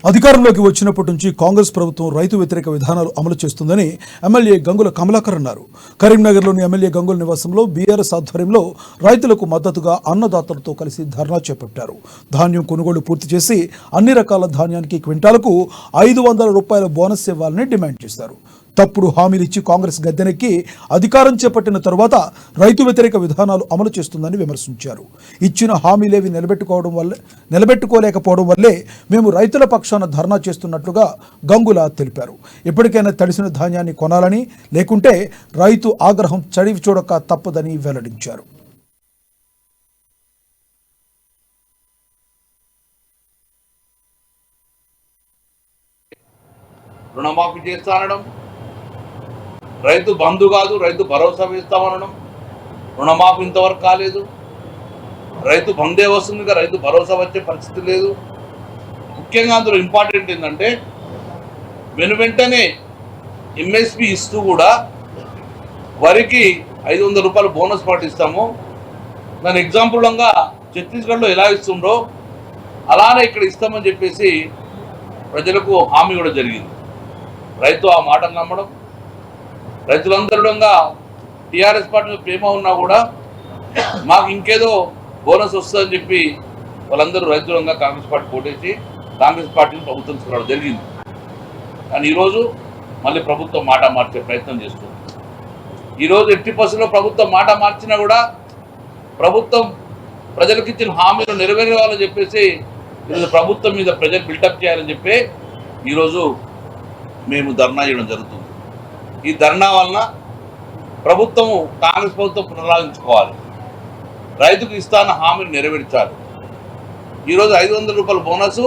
అధికారంలోకి వచ్చినప్పటి నుంచి కాంగ్రెస్ ప్రభుత్వం రైతు వ్యతిరేక విధానాలు అమలు చేస్తుందని ఎమ్మెల్యే గంగుల కమలాకర్ అన్నారు. కరీంనగర్లోని ఎమ్మెల్యే గంగుల నివాసంలో బీఆర్ఎస్ ఆధ్వర్యంలో రైతులకు మద్దతుగా అన్నదాతలతో కలిసి ధర్నా చేపట్టారు. ధాన్యం కొనుగోలు పూర్తి చేసి అన్ని రకాల ధాన్యానికి క్వింటాలకు 500 రూపాయల బోనస్ ఇవ్వాలని డిమాండ్ చేశారు. తప్పుడు హామీలు ఇచ్చి కాంగ్రెస్ గద్దెనెక్కి అధికారం చేపట్టిన తరువాత రైతు వ్యతిరేక విధానాలు అమలు చేస్తుందని విమర్శించారు. ఇచ్చిన హామీలేవి నిలబెట్టుకోలేకపోవడం వల్లే మేము రైతుల పక్షాన ధర్నా చేస్తున్నట్లుగా గంగుల తెలిపారు. ఇప్పటికైనా తడిసిన ధాన్యాన్ని కొనాలని, లేకుంటే రైతు ఆగ్రహం చడివి చూడక తప్పదని వెల్లడించారు. రుణమాఫీ చేస్తానడం, రైతు బంధు కాదు రైతు భరోసా వేస్తామనడం, రుణమాఫీ ఇంతవరకు కాలేదు. రైతు బందే వస్తుంది, రైతు భరోసా వచ్చే పరిస్థితి లేదు. ముఖ్యంగా అందులో ఇంపార్టెంట్ ఏంటంటే వెంటనే ఎంఎస్పి ఇస్తూ కూడా వరికి 500 రూపాయలు బోనస్ పాటిస్తాము. దాని ఎగ్జాంపుల్గా ఛత్తీస్గఢ్లో ఎలా ఇస్తుండో అలానే ఇక్కడ ఇస్తామని చెప్పేసి ప్రజలకు హామీ కూడా జరిగింది. రైతు ఆ మాటను నమ్మడం, రైతులందరూ టీఆర్ఎస్ పార్టీ ప్రేమ ఉన్నా కూడా మాకు ఇంకేదో బోనస్ వస్తుందని చెప్పి వాళ్ళందరూ రైతులంగా కాంగ్రెస్ పార్టీ పోటేసి కాంగ్రెస్ పార్టీని ప్రభుత్వం చూడడం జరిగింది. కానీ ఈరోజు మళ్ళీ ప్రభుత్వం మాట మార్చే ప్రయత్నం చేస్తుంది. ఈరోజు ఎట్టి పరిస్థితుల్లో ప్రభుత్వం మాట మార్చినా కూడా ప్రభుత్వం ప్రజలకు ఇచ్చిన హామీలు నెరవేరాలని చెప్పేసి ఈరోజు ప్రభుత్వం మీద ప్రజలు బిల్డప్ చేయాలని చెప్పి ఈరోజు మేము ధర్నా చేయడం జరుగుతుంది. ఈ ధర్నా వలన ప్రభుత్వము కాంగ్రెస్ ప్రభుత్వం పునరాలోచించుకోవాలి, రైతుకు ఇస్తాన హామీని నెరవేర్చాలి. ఈరోజు 500 రూపాయల బోనసు